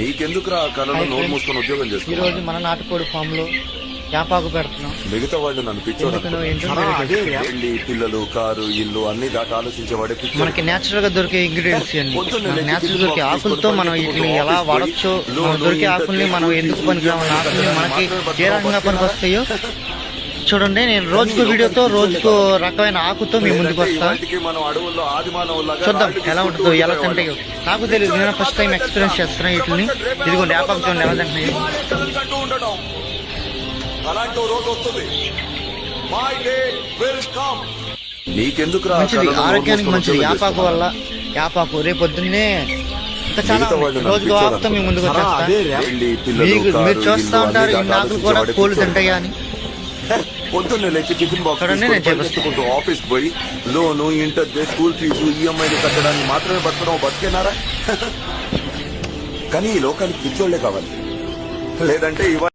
నీకెందుకురా ఆ కాలంలో నోరు మూసుకొని ఉద్యోగం ఈ చేస్తున్నా? రోజు మన నాటుకోడి ఫామ్ లో యాపాకు పెడుతున్నాం. మిగతా వాళ్ళు నన్ను పిచ్చోడు ఎందుకనో అనుకుంటారు. ఏంటో పెళ్లి, పిల్లలు, కారు, ఇల్లు అన్ని దాటి ఆలోచించేవాడే పిచ్చోడు. మనకి నేచురల్ గా దొరికే ఇంగ్రీడియంట్స్ ఇవన్నీ. నేచురల్ దొరికే ఆకులతో మనం వీటిని ఎలా వాడచ్చో, మనకు దొరికే ఆకుల్ని మనం ఎందుకు పనికిరామన్న ఆకుల్ని మనకి ఏ రకంగా పనికి వస్తాయో చూడండి. నేను రోజుకో వీడియోతో రోజుకో రకమైన ఆకుతో మీ ముందుకు వస్తా. ఇవాటికి మనం అడవుల్లో ఆది మానవుల్లాగా చూద్దాం రాళ్ళు ఎలా ఉంటుందో, ఎలా తింటాయో. నాకు తెలియదు, నేను ఫస్ట్ టైం ఎక్స్పీరియన్స్ చేస్తున్నా వీటిని. ఇదిగోండి యాపాకు చూడండి ఎలా తింటున్నాయి. అంటూ ఉండడం. అలాంటి ఓ రోజు వస్తుంది. My day will come. నీకెందుకురా ఆ మంచిది, కాలంలో నోరు ఆరోగ్యానికి మూసుకొని మంచిది ఉద్యోగం యాపాకు వల్ల. యాపాకు రేపొద్దున్నే ఇంకా చాలా మిగతా వాళ్ళు రోజుకు నన్ను ఆకుతో మీ ముందుకు వచ్చేస్తా. పెళ్లి, పిల్లలు, మీరు కారు, చూస్తా ఇల్లు ఉంటారు అన్ని ఇన్ని దాటి ఆకులు కూడా ఆలోచించేవాడే కోళ్ళు పిచ్చోడు. తింటాయా అని. పొద్దున్నే లేచి టిఫిన్ బాక్స్ చూడండి, నేను పరిగెత్తుకుంటూ ఆఫీస్ పోయి లోను, ఇంటర్, స్కూల్ ఫీజు, ఈఎంఐలు కట్టడానికి మాత్రమే బతికేనారా? కానీ ఈ లోకానికి పిచ్చోళ్లే కావాలి, లేదంటే ఇవాళ